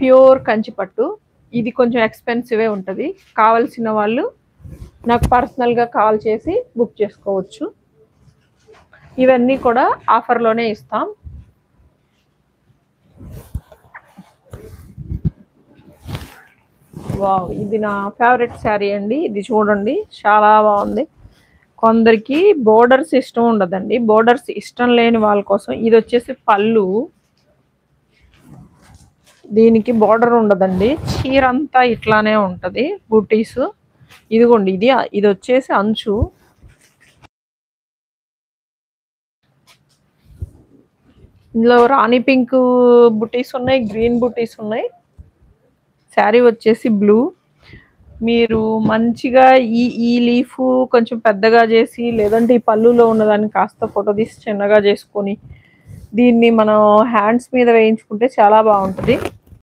Pure కంచిపట్టు. ఇది కొంచెం ఎక్స్పెన్సివే ఉంటుంది. కావాల్సిన వాళ్ళు నాకు పర్సనల్గా కాల్ చేసి బుక్ చేసుకోవచ్చు. ఇవన్నీ కూడా ఆఫర్లోనే ఇస్తాం. వావ్, ఇది నా ఫేవరెట్ శారీ అండి. ఇది చూడండి, చాలా బాగుంది. కొందరికి బోర్డర్స్ ఇష్టం ఉండదండి. బోర్డర్స్ ఇష్టం లేని వాళ్ళ కోసం ఇది వచ్చేసి పళ్ళు. దీనికి బోర్డర్ ఉండదండి, చీర అంతా ఇట్లానే ఉంటది బూటీస్. ఇదిగోండి, ఇది వచ్చేసి అంచు. ఇందులో రాణి పింక్ బుటీస్ ఉన్నాయి, గ్రీన్ బుటీస్ ఉన్నాయి. శారీ వచ్చేసి బ్లూ. మీరు మంచిగా ఈ లీఫ్ కొంచెం పెద్దగా చేసి, లేదంటే ఈ పళ్ళులో ఉన్నదాన్ని కాస్త ఫోటో తీసి చిన్నగా చేసుకొని దీన్ని మనం హ్యాండ్స్ మీద వేయించుకుంటే చాలా బాగుంటుంది.